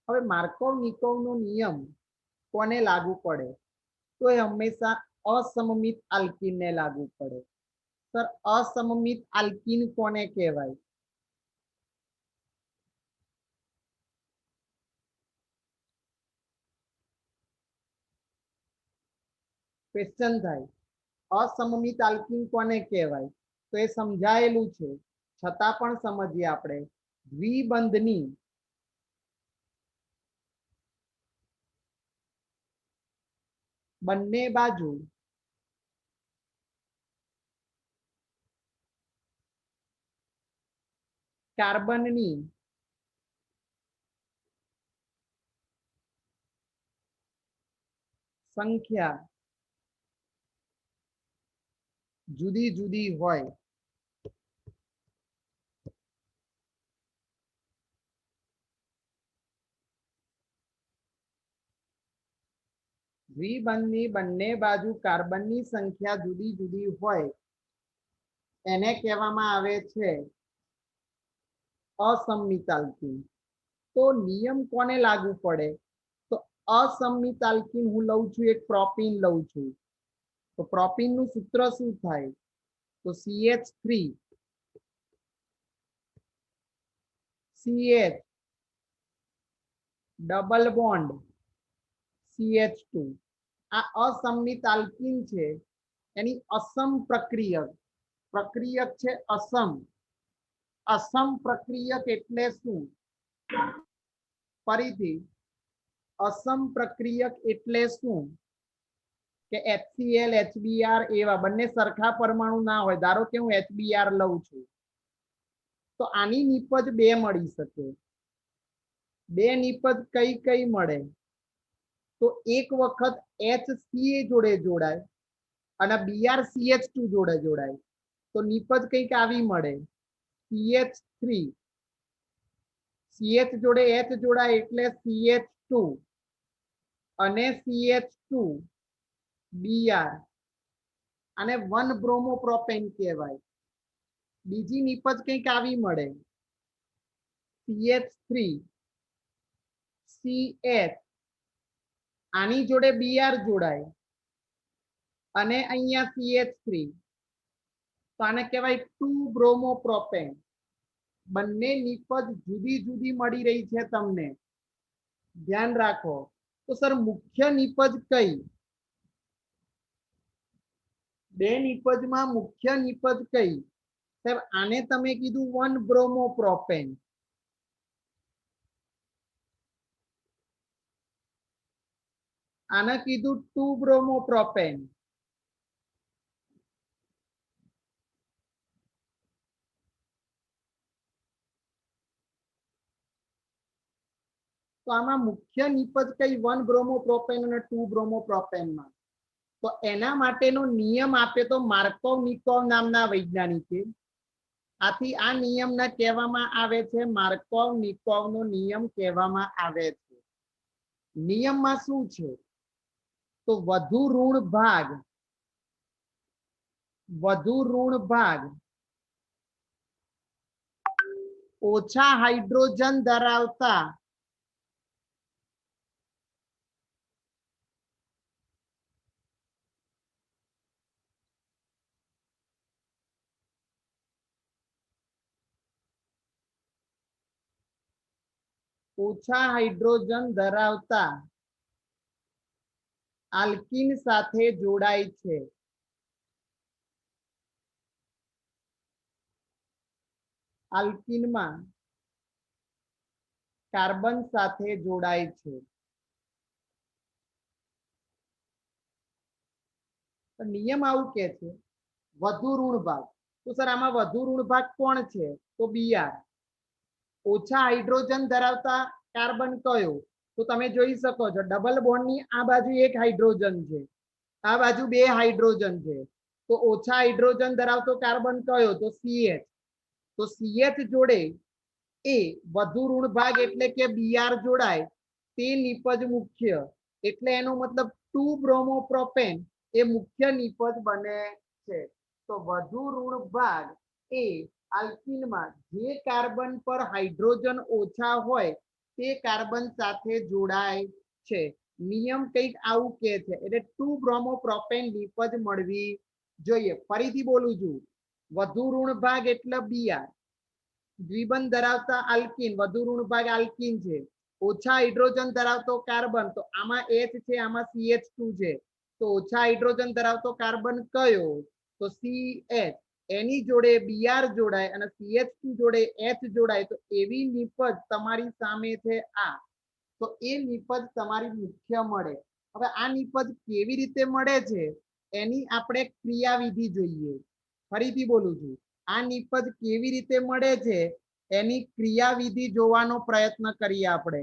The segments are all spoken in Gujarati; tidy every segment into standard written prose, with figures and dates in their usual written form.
હવે માર્કોવ નિકોવનો નિયમ કોને લાગુ પડે? તો એ હંમેશા અસમમિત આલ્કીનને લાગુ પડે. સર, અસમમિત આલ્કીન કોને કહેવાય? ક્વેશ્ચન થાય, અસમમિત આલ્કીન કોને કહેવાય? તો એ સમજાયેલું છે, છતાં પણ સમજીએ આપણે. દ્વિબંધની બંને બાજુ કાર્બનની સંખ્યા જુદી જુદી હોય દ્વિબંધની બંને બાજુ કાર્બનની સંખ્યા જુદી જુદી હોય એને કહેવામાં આવે છે અસમમિત આલ્કીન. તો નિયમ કોને લાગુ પડે? તો અસમમિત આલ્કીન હું લઉં છું, એક પ્રોપીન લઉં છું. તો પ્રોપીન નું સૂત્ર શું થાય? તો CH3 CH double bond CH2. આ અસમમિત આલ્કીન છે, એની અસમ પ્રક્રિયક પ્રક્રિયક છે અસમ. અસમ પ્રક્રિયક એટલે શું? ફરીથી, અસમ પ્રક્રિયક એટલે શું? કે HCl HBr એવા બંને સરખા પરમાણુ ના હોય. ધારો કે હું HBr લઉં છું, તો આની નિપજ બે મળી શકે. બે નિપજ કઈ કઈ મળે? તો એક વખત HCa જોડે જોડાય અને BrCH2 જોડે જોડાય, તો નિપજ કઈક આવી મળે, CH3. CH જોડે H જોડાય એટલે CH2 અને CH2 Br, આને 1 બ્રોમોપ્રોપેન કહેવાય. બીજી નિપજ કંઈક આવી મળે, CH3 CH, આની જોડે Br જોડાય અને અહીંયા CH3, તો આને કહેવાય 2 બ્રોમોપ્રોપેન. બંને નિપજ જુદી જુદી મળી રહી છે તમને, ધ્યાન રાખો. તો સર મુખ્ય નિપજ કઈ? બે નિપજમાં મુખ્ય નિપજ કઈ? સાહેબ આને તમે કીધું 1 બ્રોમોપ્રોપેન, આને કીધું 2 બ્રોમોપ્રોપેન. તો આમાં મુખ્ય નિપજ કઈ? 1 બ્રોમોપ્રોપેન અને 2 બ્રોમોપ્રોપેનમાં. તો એના માટેનો નિયમ આપે તો માર્કોવ નિકોવ નામના વૈજ્ઞાનિકે. આથી આ નિયમને કહેવામાં આવે છે માર્કોવ નિકોવનો નિયમ કહેવામાં આવે છે. નિયમમાં શું છે? તો વધુ ઋણ ભાગ ઓછા હાઇડ્રોજન ધરાવતા આલ્કીન સાથે જોડાય છે. આલ્કીનમાં કાર્બન સાથે જોડાય છે. નિયમ આવું કે છે વધુ ઋણ ભાગ. તો સર આમાં વધુ ઋણ ભાગ કોણ છે? તો Br. ઓછા હાઇડ્રોજન ધરાવતા કાર્બન કયો? તો તમે જોઈ શકો છો ડબલ બોન્ડની આ બાજુ એક હાઇડ્રોજન છે, આ બાજુ બે હાઇડ્રોજન છે. તો ઓછા હાઇડ્રોજન ધરાવતો કાર્બન કયો? તો CH. તો CH જોડે એ વધુ ઋણ ભાગ એટલે કે Br જોડાય, તે નિપજ મુખ્ય. એટલે એનો મતલબ 2 બ્રોમોપ્રોપેન એ મુખ્ય નિપજ બને છે. તો વધુ ઋણ ભાગ એ આલ્કીનમાં જે કાર્બન પર હાઇડ્રોજન ઓછા હોય તે કાર્બન સાથે જોડાય છે. નિયમ કંઈક આવું કે છે. એટલે 2 બ્રોમોપ્રોપેન નિપજ મળવી જોઈએ. ફરીથી બોલું છું, વધુ ઋણ ભાગ એટલે Br, દ્વિબંધ ધરાવતા આલ્કીન, વધુ ઋણ ભાગ આલ્કીન છે. ઓછા હાઇડ્રોજન ધરાવતો કાર્બન, તો આમાં H છે, આમાં CH2 છે, તો ઓછા હાઇડ્રોજન ધરાવતો કાર્બન કયો? તો CH. એની જોડે Br જોડાય અને CH2 જોડે H જોડાય તો એવી નિપજ તમારી સામે છે આ. તો એ નિપજ તમારી મુખ્ય મળે. હવે આ નિપજ કેવી રીતે મળે છે એની આપણે ક્રિયાવિધિ જોઈએ. ફરીથી બોલું છું, આ નિપજ કેવી રીતે મળે છે એની ક્રિયાવિધિ જોવાનો પ્રયત્ન કરીએ આપણે.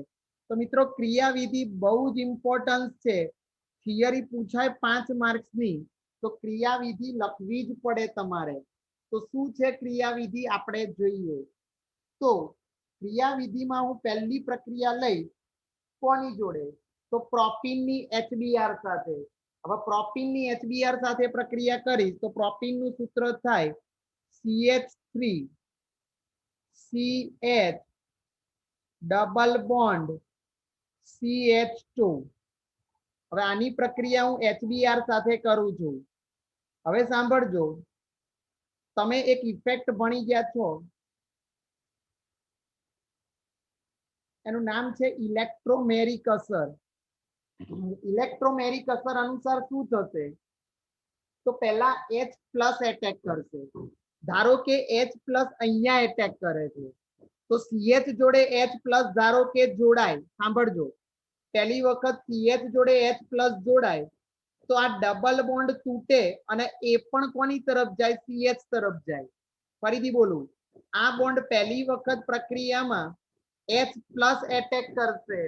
તો મિત્રો ક્રિયાવિધિ બહુ જ ઇમ્પોર્ટન્સ છે. થિયરી પૂછાય 5 માર્ક્સની તો ક્રિયાવિધિ લખવી જ પડે તમારે. તો શું છે ક્રિયાવિધિ આપણે જોઈએ. તો ક્રિયાવિધિમાં હું પહેલી પ્રક્રિયા લઈ કોની જોડે? તો પ્રોપીનની HBr સાથે. હવે પ્રોપીનની HBr સાથે પ્રક્રિયા કરીશ તો પ્રોપીનનું સૂત્ર થાય CH3 CH double bond CH2. હવે આની પ્રક્રિયા હું HBr સાથે કરું છું. હવે સાંભળજો, તમે એક ઇફેક્ટ ભણી ગયા છો, એનું નામ છે ઇલેક્ટ્રોમેરિક અસર. ઇલેક્ટ્રોમેરિક અસર અનુસાર શું થશે? તો પહેલા H+ એટેક કરશે. ધારો કે H+ અહીંયા એટેક કરે છે તો CH જોડે H+ ધારો કે જોડાય. સાંભળજો, પહેલી વખત CH જોડે H+ જોડાય તો આ ડબલ બોન્ડ તૂટે અને એ પણ કોની તરફ જાય? CH તરફ જાય. ફરીથી બોલું, આ બોન્ડ પહેલી વખત પ્રક્રિયામાં H+ એટેક કરશે,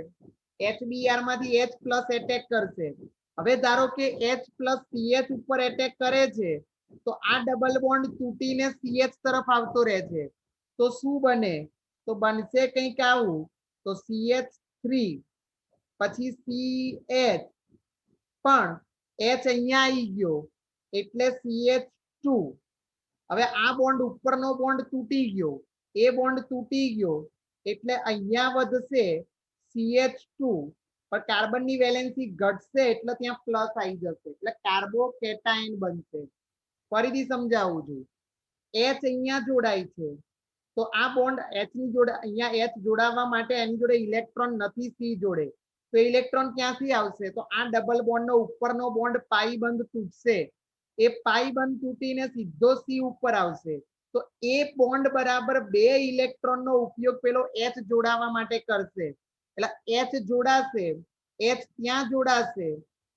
HBr માંથી H+ એટેક કરશે. હવે ધારો કે H+CH ઉપર એટેક કરે છે તો આ ડબલ બોન્ડ તૂટીને CH તરફ આવતો રહે છે. તો શું બને? તો બનશે કંઈક આવું. તો CH3 પછી CH, પણ H અહીંયા આવી ગયો એટલે CH2. હવે આ બોન્ડ ઉપરનો બોન્ડ તૂટી ગયો, એ બોન્ડ તૂટી ગયો એટલે અહીંયા વધશે CH2, પણ કાર્બનની વેલેન્સી ઘટશે એટલે ત્યાં પ્લસ આવી જશે એટલે કાર્બોકેટાયન બનશે. ફરીથી સમજાવું છું, H અહીંયા જોડાય છે તો આ બોન્ડ H ની જોડે, અહીંયા H જોડાવવા માટે એની જોડે ઇલેક્ટ્રોન નથી C જોડે, તો ઇલેક્ટ્રોન ક્યાંથી આવશે? તો આ ડબલ બોન્ડનો ઉપરનો બોન્ડ પાઈ બંધ તૂટશે, એ પાઈ બંધ તૂટીને સીધો C ઉપર આવશે. તો એ બોન્ડ બરાબર 2 ઇલેક્ટ્રોનનો ઉપયોગ પેલો H જોડાવા માટે કરશે. એટલે H જોડાશે, H ત્યાં જોડાશે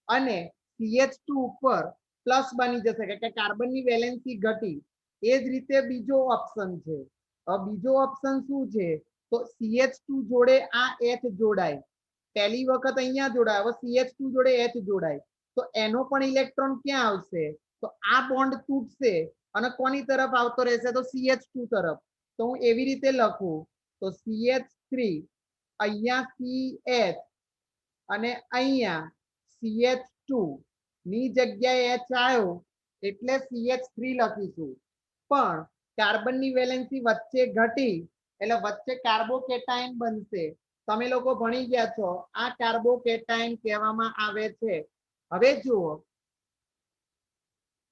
અને CH2 ઉપર પ્લસ બની જશે કે કાર્બનની વેલેન્સી ઘટી. એ જ રીતે બીજો ઓપ્શન છે. બીજો ઓપ્શન શું છે? તો CH2 જોડે આ H જોડાય, પહેલી વખત અહીંયા જોડાય, હવે CH2 જોડે H જોડાય તો એનો પણ ઇલેક્ટ્રોન ક્યાં આવશે? તો આ બોન્ડ તૂટશે અને કોની તરફ આવતો રહેશે? તો CH2 તરફ. તો હું એવી રીતે લખું, તો CH3, અહીંયા CH અને અહીંયા CH2 ની જગ્યાએ H આવ્યો એટલે CH3 લખીશું. પણ કાર્બનની વેલેન્સી વચ્ચે ઘટી એટલે વચ્ચે કાર્બોકેટાયન બનશે. તમે લોકો ભણી ગયા છો, આ કાર્બોકેટાયન કહેવામાં આવે છે. હવે જુઓ,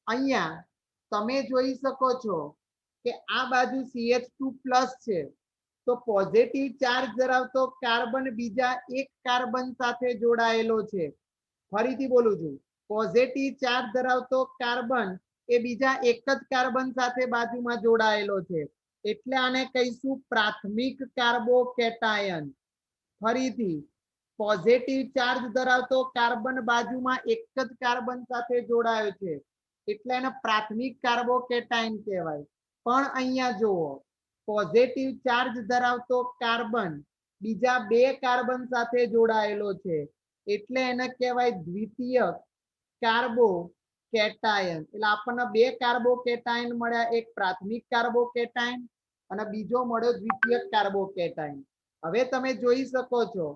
અહીંયા તમે જોઈ શકો છો કે આ બાજુ CH2+ છે તો પોઝિટિવ ચાર્જ ધરાવતો કાર્બન બીજા એક કાર્બન સાથે જોડાયેલો છે. ફરીથી બોલું છું, પોઝિટિવ ચાર્જ ધરાવતો કાર્બન એ બીજા એક જ કાર્બન સાથે બાજુમાં જોડાયેલો છે એટલે આને કહીશું પ્રાથમિક કાર્બોકેટાયન. ફરીથી, પોઝિટિવ ચાર્જ ધરાવતો કાર્બન બાજુમાં એક જ કાર્બન સાથે જોડાયો છે એટલે એને પ્રાથમિક કાર્બોકેટાયન કહેવાય. પણ અહીંયા જુઓ, પોઝિટિવ ચાર્જ ધરાવતો કાર્બન બીજા 2 કાર્બન સાથે જોડાયેલો છે એટલે એને કહેવાય દ્વિતીયક કાર્બોકેટાયન. એટલે આપણને 2 કાર્બોકેટાયન મળ્યા, એક પ્રાથમિક કાર્બોકેટાયન અને બીજો મળ્યો દ્વિતીયક કાર્બોકેટાયન. હવે તમે જોઈ શકો છો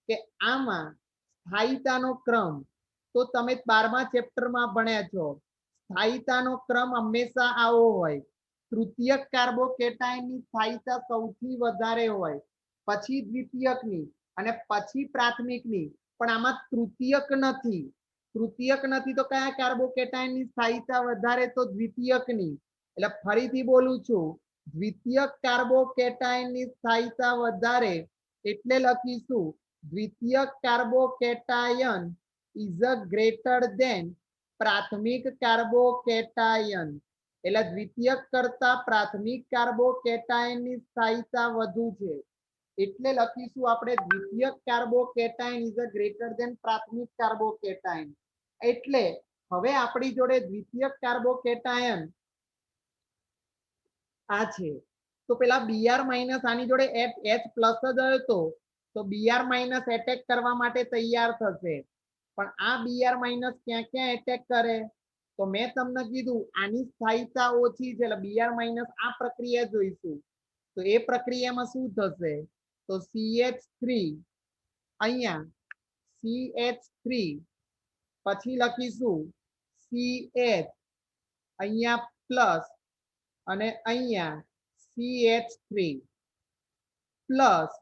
કે આમાં સ્થાયીતાનો ક્રમ તો તમે 12મા ચેપ્ટરમાં ભણ્યા છો, સ્થાયીતાનો ક્રમ હંમેશા આવો હોય. તૃતીયક કાર્બોકેટાયનની સ્થાયીતા સૌથી વધારે હોય પછી દ્વિતીયકની અને પછી પ્રાથમિકની, પણ આમાં તૃતીયક નથી. તૃતીયક નથી તો કયા કાર્બોકેટાયનની સ્થાયીતા વધારે? તો દ્વિતીયકની. એટલે ફરીથી બોલું છું, દ્વિતીયક કાર્બોકેટાયનની સ્થાયીતા વધારે એટલે લખીશું દ્વિતીયક carbocation is a greater than પ્રાથમિક કાર્બોકેટાયન. એટલે દ્વિતીયક કરતા પ્રાથમિક કાર્બોકેટાયનની સ્થાયીતા વધુ છે, એટલે લખીશું આપણે દ્વિતીયક carbocation is a greater than પ્રાથમિક કાર્બોકેટાયન. એટલે હવે આપણી જોડે દ્વિતીયક કાર્બોકેટાયન આ છે, તો પેલા Br માઇનસ આની જોડે H પ્લસ જ હતો તો Br માઇનસ એટેક કરવા માટે તૈયાર થશે, પણ આ Br માઇનસ ક્યાં ક્યાં એટેક કરે? તો મેં તમને કીધું આની સ્થાયીતા ઓછી છે, એટલે Br માઇનસ આ પ્રક્રિયા જોઈશું. તો એ પ્રક્રિયામાં શું થશે? તો CH3 અહીંયા CH3 પછી લખીશું CH અહીંયા પ્લસ અને અહીંયા CH3 પ્લસ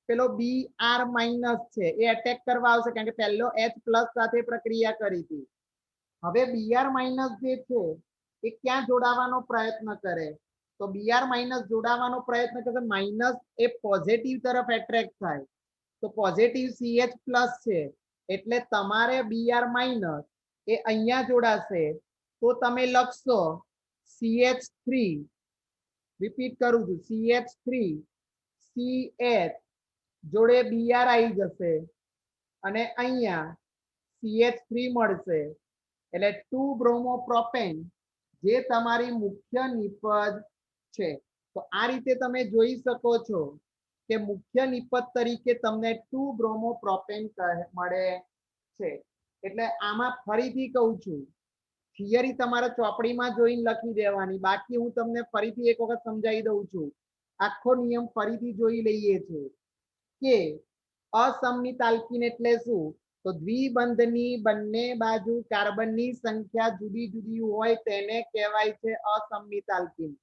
પેલો Br માઇનસ છે એ એટેક કરવા આવશે, કારણ કે પહેલો H પ્લસ સાથે પ્રક્રિયા કરી હતી. હવે Br માઇનસ જે છે એ ક્યાં જોડાવાનો પ્રયત્ન કરે? તો Br માઇનસ જોડાવાનો પ્રયત્ન કરે, માઇનસ એ પોઝિટિવ તરફ એટ્રેક્ટ થાય, તો પોઝિટિવ CH પ્લસ છે એટલે તમારે Br માઇનસ એ અહીંયા જોડાશે. તો તમે લખશો CH3, રિપીટ કરું છું, CH3 CH જોડે Br આવી જશે અને અહીંયા CH3 મળશે, એટલે 2 બ્રોમોપ્રોપેન જે તમારી મુખ્ય નિપજ છે. તો આ રીતે તમે જોઈ શકો છો કે મુખ્ય નિપજ તરીકે તમને 2 બ્રોમોપ્રોપેન મળે છે. એટલે આમાં ફરીથી કહું છું, થિયરી તમારે ચોપડીમાં જોઈને લખી દેવાની, બાકી હું તમને ફરીથી એક વખત સમજાવી દઉં છું. આખો નિયમ ફરીથી જોઈ લઈએ છે કે અસમમિત આલ્કીન એટલે શું? તો દ્વિબંધની બંને બાજુ કાર્બનની સંખ્યા જુદી જુદી હોય તેને કહેવાય છે અસમમિત આલ્કીન.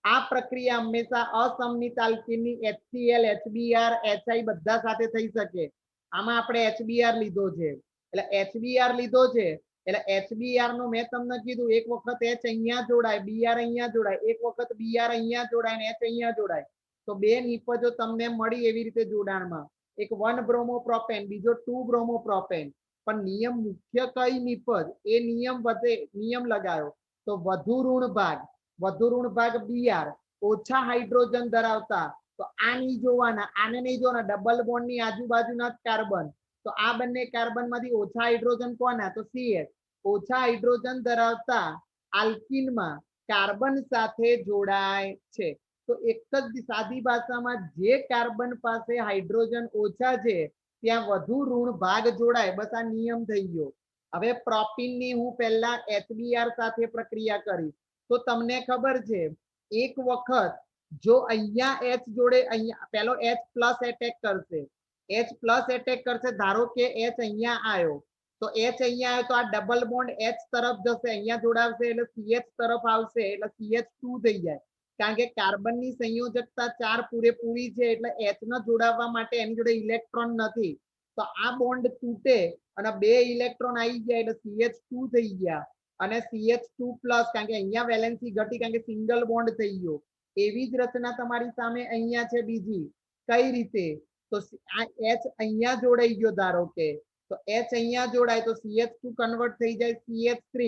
આ પ્રક્રિયા હંમેશા અસમમિત આલ્કીનની HCl, HBr, HI બધા સાથે થઈ શકે. આમાં આપણે HBr લીધો છે, એટલે HBr લીધો છે એટલે HBr નો મેં તમને કીધું એક વખત H અહીંયા જોડાય, Br અહીંયા જોડાય, એક વખત Br અહીંયા જોડાય ને H અહીંયા જોડાય, તો બે નિપજો તમને મળી એવી રીતે જોડાણમાં. એક 1 બ્રોમોપ્રોપેન, બીજો 2 બ્રોમોપ્રોપેન, પણ નિયમ મુખ્ય કઈ નિપજ એ નિયમ લગાયો તો વધુ ઋણ ભાગ Br ઓછા હાઇડ્રોજન ધરાવતા, તો આ નહીં જોવાના, આને નહીં જોવાના, ડબલ બોન્ડની આજુબાજુના કાર્બન, તો આ બંને કાર્બનમાંથી ઓછા હાઇડ્રોજન કોના? તો CH. ઓછા હાઇડ્રોજન ધરાવતા આલ્કીનમાં કાર્બન સાથે જોડાય છે. તો એક જ સાદી ભાષામાં જે કાર્બન પાસે હાઇડ્રોજન ઓછા છે ત્યાં વધુ ઋણ ભાગ જોડાય, બસ આ નિયમ થઈ ગયો. હવે પ્રોપીનની હું પહેલા HBr સાથે પ્રક્રિયા કરી તો તમને ખબર છે એક વખત જો અહીંયા H જોડે અહીંયા પેલો H પ્લસ એટેક કરશે, H પ્લસ એટેક કરશે, ધારો કે H અહીંયા આવ્યો તો H અહીંયા આવ્યો તો આ ડબલ બોન્ડ H તરફ જશે, અહીંયા જોડાવશે એટલે CH તરફ આવશે એટલે CH2 થઈ જાય, કારણ કે કાર્બનની સંયોજકતા 4 પૂરેપૂરી છે એટલે H ને જોડાવવા માટે એની જોડે ઇલેક્ટ્રોન નથી, તો આ બોન્ડ તૂટે અને 2 ઇલેક્ટ્રોન આવી જાય એટલે CH2 થઈ ગયા અને CH2 પ્લસ, કારણ કે અહીંયા વેલેન્સી ઘટી, કારણ કે સિંગલ બોન્ડ થઈ ગયો. એવી જ રચના તમારી સામે અહીંયા છે બીજી. કઈ રીતે? તો આ H અહીંયા જોડાઈ ગયો, ધારો કે તો H અહીંયા જોડાય તો CH2 કન્વર્ટ થઈ જાય CH3,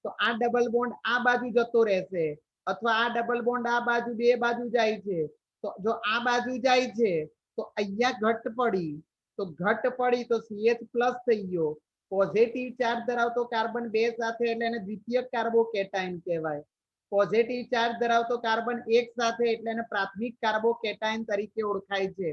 તો આ ડબલ બોન્ડ આ બાજુ જતો રહેશે, અથવા આ ડબલ બોન્ડ આ બાજુ, બે બાજુ જાય છે, તો જો આ બાજુ જાય છે તો અહીંયા ઘટ પડી, તો ઘટ પડી તો CH પ્લસ થઈ ગયો. પોઝિટિવ ચાર્જ ધરાવતો કાર્બન બે સાથે એટલે એને દ્વિતીયક કાર્બોકેટાયન કહેવાય. પોઝિટિવ ચાર્જ ધરાવતો કાર્બન એક સાથે એટલે એને પ્રાથમિક કાર્બોકેટાયન તરીકે ઓળખાય છે.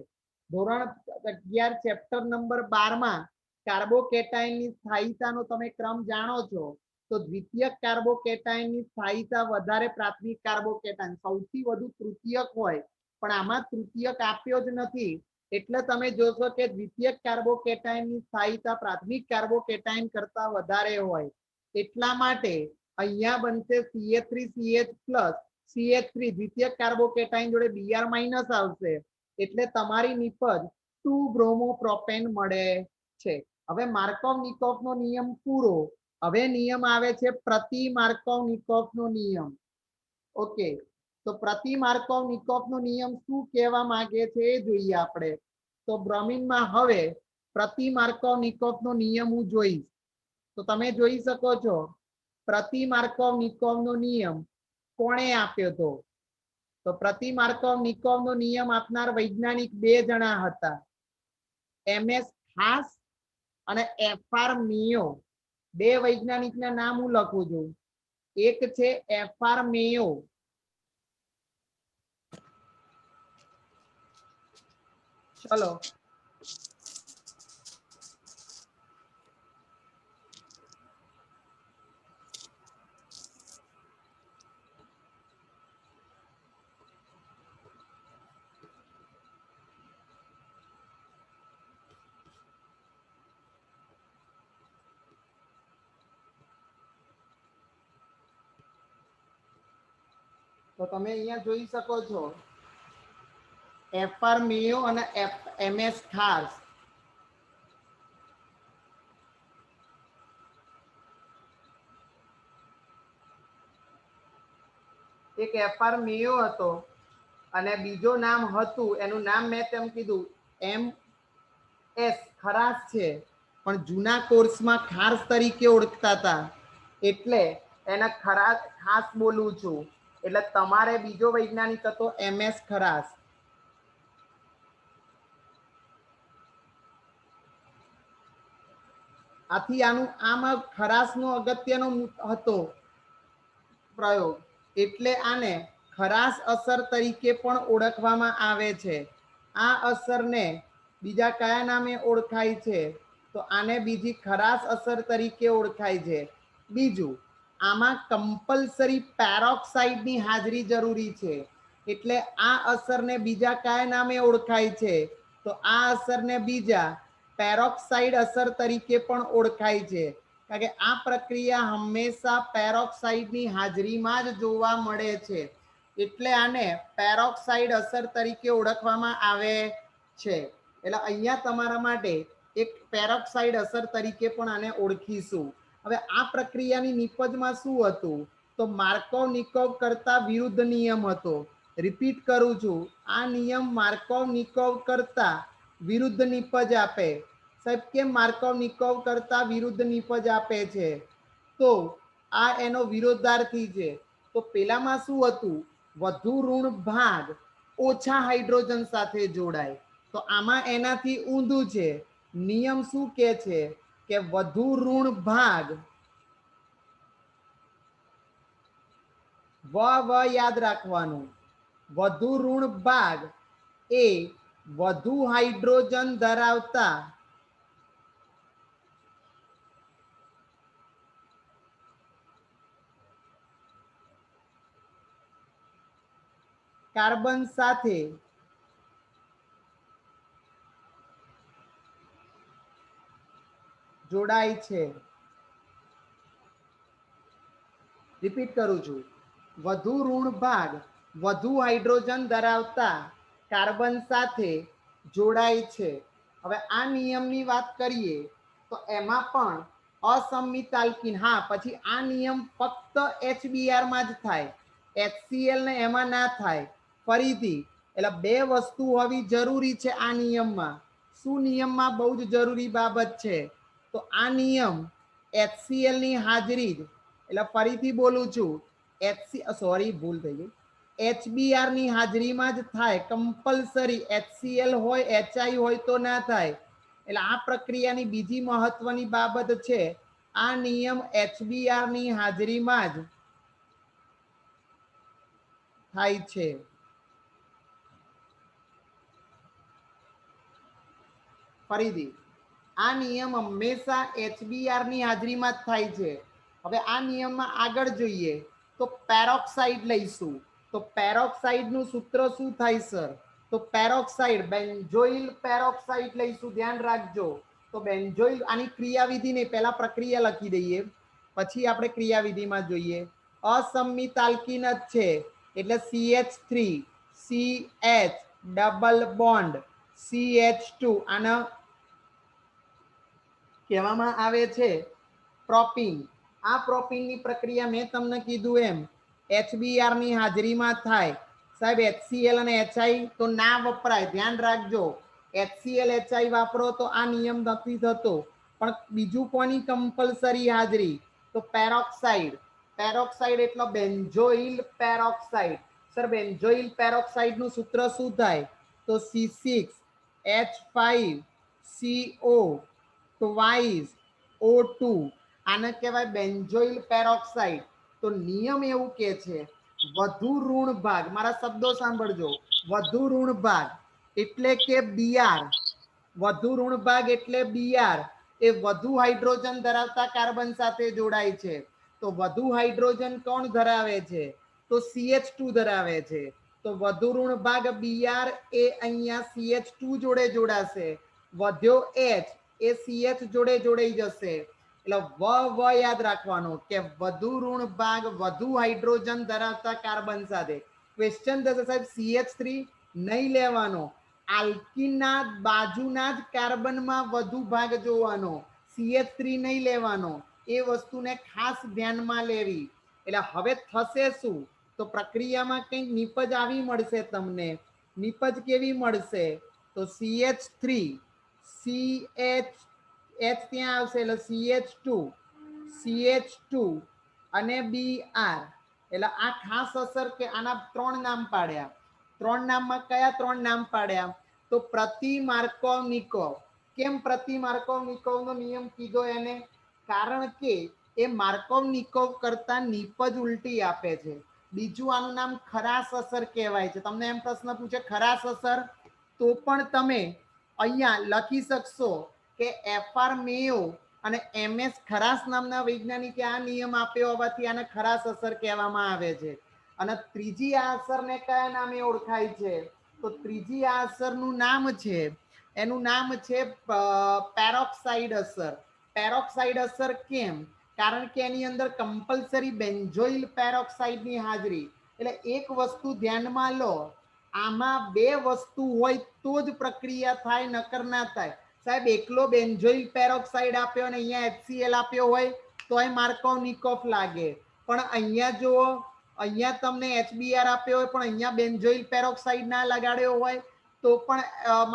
ધોરણ 11 ચેપ્ટર નંબર 12 માં કાર્બોકેટાયનની સ્થાયીતાનો તમે ક્રમ જાણો છો, તો દ્વિતીયક કાર્બોકેટાયનની સ્થાયીતા વધારે પ્રાથમિક કાર્બોકેટાયન, સૌથી વધુ તૃતીયક હોય, પણ આમાં તૃતીયક આપ્યો જ નથી એટલે તમે જોશો કે દ્વિતીયક કાર્બોકેટાયનની સ્થાયીતા પ્રાથમિક કાર્બોકેટાયન કરતા વધારે હોય. એટલા માટે અહીંયા બનશે CH3 CH પ્લસ CH3, દ્વિતીયક કાર્બોકેટાયન જોડે Br માઇનસ આવશે એટલે તમારી નિપજ 2 બ્રોમોપ્રોપેન મળે છે। હવે માર્કોવ-નિકોફ નો નિયમ પૂરો। હવે નિયમ આવે છે પ્રતિ માર્કોવ-નિકોફ નો નિયમ। ઓકે, તો પ્રતિ માર્કોવ-નિકોફ નો નિયમ શું કહેવા માંગે છે એ જોઈએ આપણે। તો બ્રોમિનમાં હવે પ્રતિ માર્કોવ-નિકોફ નો નિયમ હું જોઈશ। તો તમે જોઈ શકો છો પ્રતિ માર્કોવ-નિકોફ નો નિયમ કોણે આપ્યો હતો? તો પ્રતિ માર્કોવ-નિકોફ નો નિયમ આપનાર વૈજ્ઞાનિક બે જણા હતા, એમએસ ખાસ અને એફઆર મેયો। બે વૈજ્ઞાનિકના નામ હું લખું છું। એક છે એફઆર મેયો, ચલો તો તમે અહીંયા જોઈ શકો છો એફઆર મેયો અને એમએસ ખાસ। એક એફઆર મેયો હતો અને બીજો નામ હતું, એનું નામ મેં તેમ કીધું એમ એસ ખરાશ છે, પણ જૂના કોર્સમાં ખાસ તરીકે ઓળખતા હતા એટલે એને ખાસ બોલું છું। એટલે તમારે બીજો વૈજ્ઞાનિક હતો એમએસ ખરાશ। આથી આમાં ખરાશનો અગત્યનો હતો પ્રયોગ, એટલે આને ખરાશ અસર તરીકે પણ ઓળખવામાં આવે છે। આ અસરને બીજા કયા નામે ઓળખાય છે? તો આને બીજી ખરાશ અસર તરીકે ઓળખાય છે। બીજું, આમાં કમ્પલસરી પેરોક્સાઇડની હાજરી જરૂરી છે, એટલે આ અસરને બીજા કયા નામે ઓળખાય છે? તો આ અસરને બીજા પેરોક્સાઇડ અસર તરીકે પણ ઓળખાય છે, કારણ કે આ પ્રક્રિયા હંમેશા પેરોક્સાઇડની હાજરીમાં જ જોવા મળે છે, એટલે આને પેરોક્સાઇડ અસર તરીકે ઓળખવામાં આવે છે। એટલે અહીંયા તમારા માટે એક પેરોક્સાઇડ અસર તરીકે પણ આને ઓળખીશું। હવે આ પ્રક્રિયાની નિપજમાં શું હતું? તો માર્કોવ-નિકોવ કરતા વિરુદ્ધ નિયમ હતો। રિપીટ કરું છું, આ નિયમ માર્કોવ-નિકોવ કરતા વિરુદ્ધ નિપજ આપે। સાહેબ કેમ માર્કોવ-નિકોવ કરતા વિરુદ્ધ નિપજ આપે છે? તો આ એનો વિરોધાર્થી છે। તો પેલામાં શું હતું? વધુ ઋણ ભાગ ઓછા હાઇડ્રોજન સાથે જોડાય, તો આમાં એનાથી ઊંધું છે। નિયમ શું કહે છે કે વધુ ઋણ ભાગ યાદ રાખવાનું, વધુ ઋણ ભાગ એ વધુ હાઇડ્રોજન ધરાવતા કાર્બન સાથે જોડાય છે। રિપીટ કરું છું, વધુ ઋણ ભાગ વધુ હાઇડ્રોજન ધરાવતા કાર્બન સાથે જોડાય છે। હવે આ નિયમની વાત કરીએ તો એમાં પણ અસમિત આલ્કીન, હા પછી આ નિયમ ફક્ત HBr માં જ થાય, HCl ને એમાં ના થાય। ફરીથી એટલે બે વસ્તુ હોવી જરૂરી છે આ નિયમમાં। શું નિયમમાં બહુ જ જરૂરી બાબત છે? તો આ નિયમ HCl ની હાજરી જ, એટલે ફરીથી બોલું છું, ભૂલ થઈ ગઈ, HBr ની હાજરીમાં જ થાય કમ્પલસરી। HCl હોય HI હોય તો ના થાય। એટલે આ પ્રક્રિયાની બીજી મહત્વની બાબત છે, આ નિયમ HBr ની હાજરીમાં જ થાય છે। ફરીથી આ નિયમ હંમેશા HBr ની હાજરીમાં જ થાય છે। હવે આ નિયમમાં આગળ જોઈએ તો પેરોક્સાઇડ લઈશું। તો પેરોક્સાઇડ નું સૂત્ર શું થાય સર? તો પેરોક્સાઇડ બેન્ઝોઇલ પેરોક્સાઇડ લઈશું, ધ્યાન રાખજો। તો બેન્ઝોઇલ, આની ક્રિયાવિધિ નહીં, પહેલા પ્રક્રિયા લખી દઈએ પછી આપણે ક્રિયાવિધિમાં જોઈએ। અસમિત આલ્કીન જ છે એટલે CH3 CH double bond CH2 આને કહેવામાં આવે છે પ્રોપિન. આ પ્રોપિનની પ્રક્રિયા મેં તમને કીધું એમ HBr ની હાજરીમાં થાય. સાહેબ HCl અને HI તો ના વપરાય, ધ્યાન રાખજો. HCl HI વાપરો તો આ નિયમ નથી થતો. પણ બીજું કોની કમ્પલસરી હાજરી? તો પેરોક્સાઇડ. પેરોક્સાઇડ એટલે benzoyl peroxide. Sir benzoyl peroxide નું સૂત્ર શું થાય? તો C6H5CO ટ્વાઇસ O2. આને કહેવાય બેન્ઝોઇલ પેરોક્સાઇડ. તો નિયમ એવું કે છે વધુ ઋણ ભાગ, મારા શબ્દો સાંભળજો, વધુ ઋણ ભાગ એટલે કે Br, વધુ ઋણ ભાગ એટલે Br એ વધુ હાઇડ્રોજન ધરાવતા કાર્બન સાથે જોડાય છે. તો વધુ હાઇડ્રોજન કોણ ધરાવે છે? તો CH2 ધરાવે છે. તો વધુ ઋણ ભાગ Br એ અહીંયા CH2 જોડે જોડાશે. વધ્યો H એ CH જોડે જોડાઈ જશે. એટલે વ યાદ રાખવાનો કે વધુ ઋણ ભાગ વધુ હાઇડ્રોજન ધરાવતા કાર્બન સાથે. ક્વેશ્ચન થશે સાહેબ CH3 નહીં લેવાનો, આલ્કીનના બાજુના જ કાર્બનમાં વધુ ભાગ જોવાનો, CH3 નહીં લેવાનો. એ વસ્તુને ખાસ ધ્યાનમાં લેવી. એટલે હવે થશે શું? તો પ્રક્રિયામાં કંઈક નિપજ આવી મળશે તમને. નિપજ કેવી મળશે? તો CH3 CH ત્યાં આવશે એટલે CH2 અને Br. એટલે આ ખાસ અસર કે આના 3 નામ પાડ્યા. 3 નામમાં કયા 3 નામ પાડ્યા? તો પ્રતિ માર્કોવનિકોવ. કેમ પ્રતિ માર્કોવનિકોવ નો નિયમ કીધો એને? કારણ કે એ માર્કોવનિકોવ કરતા નિપજ ઉલટી આપે છે. બીજું આનું નામ ખરાશ અસર કહેવાય છે. તમને એમ પ્રશ્ન પૂછે ખરાશ અસર, તો પણ તમે અહીંયા લખી શકશો કે FR મેયો અને MS ખરાશ નામના વૈજ્ઞાનિકે આ નિયમ આપ્યો હોવાથી આને ખરાશ અસર કહેવામાં આવે છે. અને ત્રીજી આ અસરને કયા નામે ઓળખાય છે? તો ત્રીજી આ અસરનું નામ છે, એનું નામ છે પેરોક્સાઇડ અસર. પેરોક્સાઇડ અસર કેમ? કારણ કે એની અંદર કમ્પલસરી બેન્ઝોઇલ પેરોક્સાઇડની હાજરી. એટલે એક વસ્તુ ધ્યાનમાં લો, આમાં 2 વસ્તુ હોય તો જ પ્રક્રિયા થાય, નકર ના થાય. સાહેબ એકલો બેન્ઝોઇલ પેરોક્સાઇડ આપ્યો અને અહીંયા HCl આપ્યો હોય તોય માર્કોવનિકોવ લાગે. પણ અહીંયા જો અહીંયા તમને HBr આપ્યો હોય પણ અહીંયા બેન્ઝોઇલ પેરોક્સાઇડ ના લગાડ્યો હોય તો પણ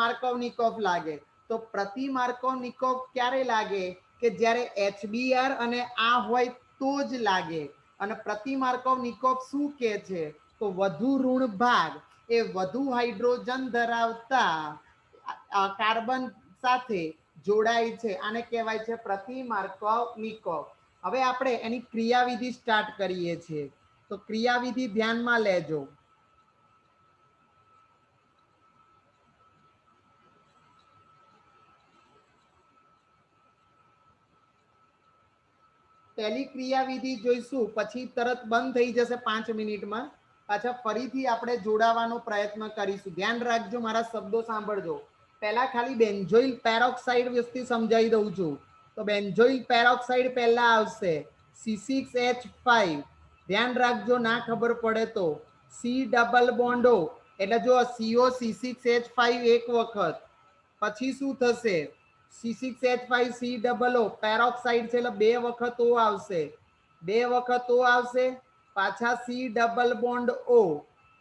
માર્કોવનિકોવ લાગે. તો પ્રતિ માર્કોવનિકોવ ક્યારે લાગે? કે જ્યારે HBr અને આ હોય તો જ લાગે. અને પ્રતિ માર્કોવનિકોવ શું કહે છે? તો વધુ ઋણ ભાગ એ વધુ હાઇડ્રોજન ધરાવતા કાર્બન સાથે જોડાય છે. આને કહેવાય છે પ્રતિ માર્કોવનિકોવ. હવે આપણે એની ક્રિયાવિધિ સ્ટાર્ટ કરીએ છીએ. તો ક્રિયાવિધિ ધ્યાનમાં લેજો. પહેલી ક્રિયાવિધિ જોઈશું, પછી તરત બંધ થઈ જશે 5 મિનિટમાં. પાછા ફરીથી આપણે જોડાવાનો પ્રયત્ન કરીશું. ધ્યાન રાખજો, મારા શબ્દો સાંભળજો. પહેલા ખાલી બેન્ઝોઇલ પેરોક્સાઇડ વસ્તુ સમજાવી દઉં છું. તો બેન્ઝોઇલ પેરોક્સાઇડ પહેલા આવશે C6H5. ધ્યાન રાખજો, ના ખબર પડે તો C ડબલ બોન્ડ O એટલે જો CO C6H5 એક વખત, પછી શું થશે? C6H5 C double O peroxide છે એટલે 2 વખત O આવશે. 2 વખત O આવશે, પાછા C ડબલ બોન્ડ O,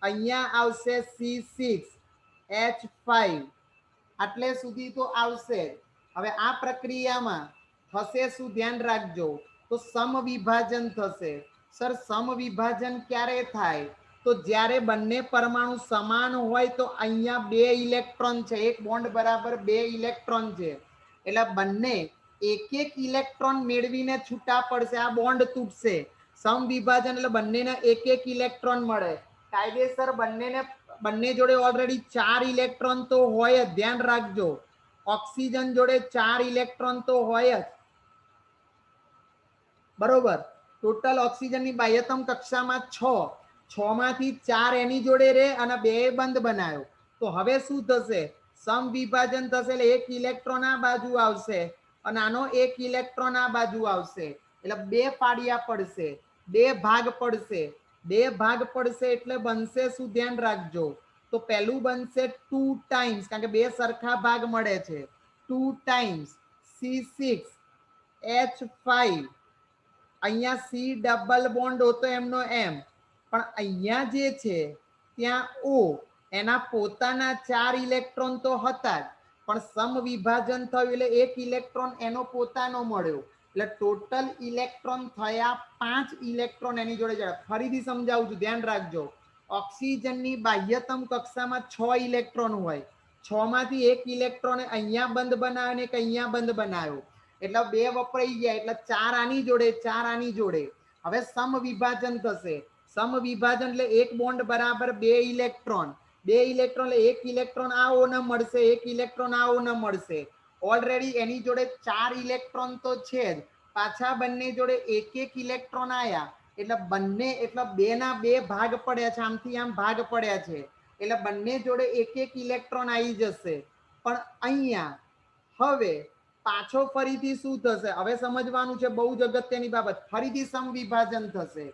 અહીંયા આવશે C6H5. આટલે સુધી તો આવશે. હવે આ પ્રક્રિયામાં થશે શું? ધ્યાન રાખજો. તો સમવિભાજન થશે. સર સમવિભાજન ક્યારે થાય? તો જ્યારે બંને પરમાણુ સમાન હોય તો અહીંયા 2 ઇલેક્ટ્રોન છે, એક બોન્ડ બરાબર 2 ઇલેક્ટ્રોન છે. એટલે બંને એક એક ઇલેક્ટ્રોન મેળવીને છૂટા પડશે, આ બોન્ડ તૂટશે. સમવિભાજન એટલે બંનેને એક એક ઇલેક્ટ્રોન મળે. કાયદેસર બંને જોડે ઓલરેડી 4 ઇલેક્ટ્રોન તો હોય જ. ધ્યાન રાખજો, ઓક્સિજન જોડે 4 ઇલેક્ટ્રોન તો હોય જ, બરોબર. ટોટલ ઓક્સિજનની બાહ્યતમ કક્ષામાં 6 માંથી 4 એની જોડે રહે અને 2 બંધ બનાવ્યો. તો હવે શું થશે? સમવિભાજન થશે એટલે 1 ઇલેક્ટ્રોન આ બાજુ આવશે અને આનો 1 ઇલેક્ટ્રોન આ બાજુ આવશે. એટલે 2 પાડિયા પડશે, 2 ભાગ પડશે. 2 ભાગ પડશે એટલે બનશે શું? ધ્યાન રાખજો, તો પહેલું બનશે 2 ટાઈમ્સ, કારણ કે બે સરખા ભાગ મળે છે, 2 ટાઈમ્સ C6H5. અહીંયા C ડબલ બોન્ડ હોતો એમનો એમ, પણ અહીંયા જે છે ત્યાં O, એના પોતાના 4 ઇલેક્ટ્રોન તો હતા જ, પણ સમ વિભાજન થયું એટલે એક ઇલેક્ટ્રોન એનો પોતાનો મળ્યો, એટલે ટોટલ ઇલેક્ટ્રોન થયા 5 ઇલેક્ટ્રોન એની જોડે જોડે. ફરીથી સમજાવું છું, ધ્યાન રાખજો. ઓક્સિજનની બાહ્યતમ કક્ષામાં 6 ઇલેક્ટ્રોન હોય, 6 માંથી એક ઇલેક્ટ્રોન અહીંયા બંધ બનાવ્યો ને એક અહીંયા બંધ બનાવ્યો, એટલે બે વપરાઈ ગયા, એટલે 4 આની જોડે 4 આની જોડે. હવે સમ વિભાજન થશે, સમ વિભાજન એટલે એક બોન્ડ બરાબર 2 ઇલેક્ટ્રોન, 2 ઇલેક્ટ્રોન એટલે એક ઇલેક્ટ્રોન આ O ને મળશે, એક ઇલેક્ટ્રોન આ O ને મળશે. ઓલરેડી એની જોડે 4 ઇલેક્ટ્રોન તો છે જ, પાછા બંને જોડે એક એક ઇલેક્ટ્રોન આયા, એટલે બંને એટલે 2 ના 2 ભાગ પડ્યા છે, આમથી આમ ભાગ પડ્યા છે, એટલે બંને જોડે એક એક ઇલેક્ટ્રોન આવી જશે. પણ અહીંયા હવે પાછો ફરીથી શું થશે, હવે સમજવાનું છે, બહુ જ અગત્યની બાબત. ફરીથી સમ વિભાજન થશે.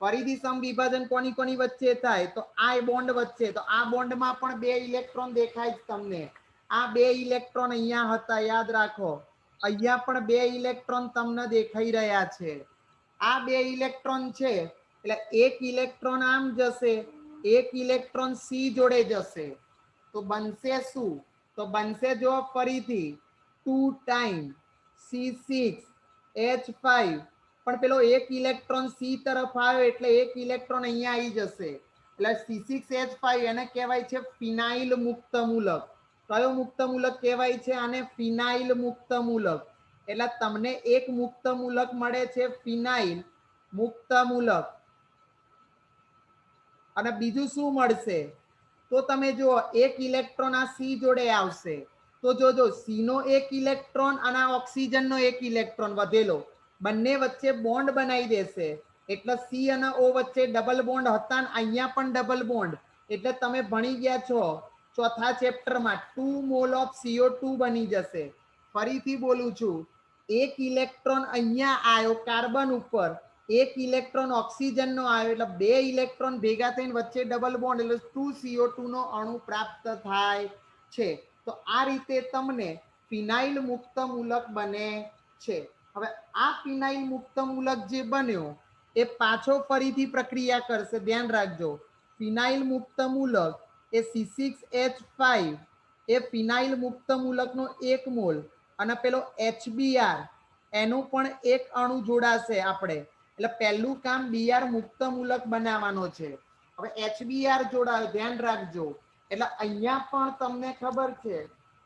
ફરીથી સમ વિભાજન કોની કોની વચ્ચે થાય, તો આ બોન્ડ વચ્ચે, તો આ બોન્ડમાં પણ 2 ઇલેક્ટ્રોન દેખાય છે તમને. આ 2 ઇલેક્ટ્રોન અહીંયા હતા, યાદ રાખો. અહીંયા પણ 2 ઇલેક્ટ્રોન તમને દેખાઈ રહ્યા છે. આ 2 ઇલેક્ટ્રોન છે, એટલે એક ઇલેક્ટ્રોન આમ જશે, એક ઇલેક્ટ્રોન C જોડે જશે, તો બનશે શું, તો બનશે જો ફરીથી 2 ટાઈમ C6H5, પણ પેલો એક ઇલેક્ટ્રોન C તરફ આવ્યો એટલે એક ઇલેક્ટ્રોન અહીંયા આવી જશે, એટલે C6H5 એને કહેવાય છે ફિનાઇલ મુક્ત મૂલક. કયો મુક્ત મૂલક કહેવાય છે? આને ફિનાઇલ મુક્ત મૂલક. એટલે તમને એક મુક્ત મૂલક મળે છે ફિનાઇલ મુક્ત મૂલક, અને બીજું શું મળશે, તો તમે જુઓ એક ઇલેક્ટ્રોન આ C જોડે આવશે, તો જોજો C નો એક ઇલેક્ટ્રોન અને ઓક્સિજનનો એક ઇલેક્ટ્રોન વધેલો, બંને વચ્ચે બોન્ડ બનાવી દેશે, એટલે C અને O વચ્ચે ડબલ બોન્ડ હતા, અહીંયા પણ ડબલ બોન્ડ, એટલે તમે ભણી ગયા છો ચોથા ચેપ્ટરમાં 2 મોલ ઓફ CO2 બની જશે. ફરીથી બોલું છું, એક ઇલેક્ટ્રોન અહીંયા આવ્યો કાર્બન ઉપર, એક ઇલેક્ટ્રોન ઓક્સિજનનો આવ્યો, એટલે 2 ઇલેક્ટ્રોન ભેગા થઈને વચ્ચે ડબલ બોન્ડ, એટલે 2 CO2 નો અણુ પ્રાપ્ત થાય છે. તો આ રીતે તમને ફિનાઇલ મુક્ત મૂલક બને છે. હવે આ ફિનાઇલ મુક્ત મૂલક જે બન્યો એ પાછો ફરીથી પ્રક્રિયા કરશે, ધ્યાન રાખજો. ફિનાઇલ મુક્ત મૂલક એ C6H5 એ ફિનાઇલ મુક્ત મૂલકનો 1 મોલ, અને પેલો HBr એનું પણ એક અણુ જોડાશે આપણે, એટલે પહેલું કામ Br મુક્ત મૂલક બનાવવાનો છે. હવે HBr જોડાયો, ધ્યાન રાખજો. એટલે અહીંયા પણ તમને ખબર છે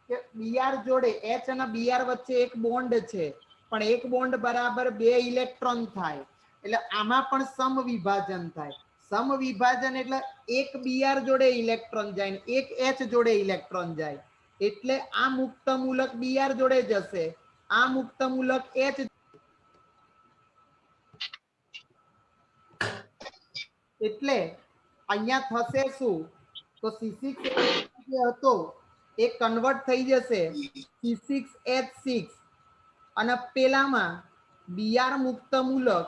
કે Br જોડે H અને Br વચ્ચે એક બોન્ડ છે, પણ એક બોન્ડ બરાબર 2 ઇલેક્ટ્રોન થાય, એટલે આમાં પણ સમ વિભાજન થાય. સમ વિભાજન એટલે એક Br જોડે ઇલેક્ટ્રોન જાય ને એક H જોડે ઇલેક્ટ્રોન જાય, એટલે આ મુક્ત મૂલક Br જોડે જશે, આ મુક્ત મૂલક H, એટલે અહીંયા થશે શું, તો C6 જે હતો એ કન્વર્ટ થઈ જશે C6H6, અને પેલામાં Br મુક્ત મૂલક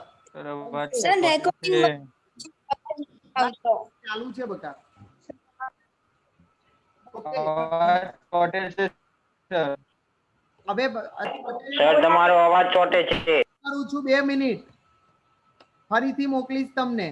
ચાલુ છે બકા. હવે સર તમારો અવાજ ચોટે છે. કરું છું 2 મિનિટ, ફરીથી મોકલીશ તમને.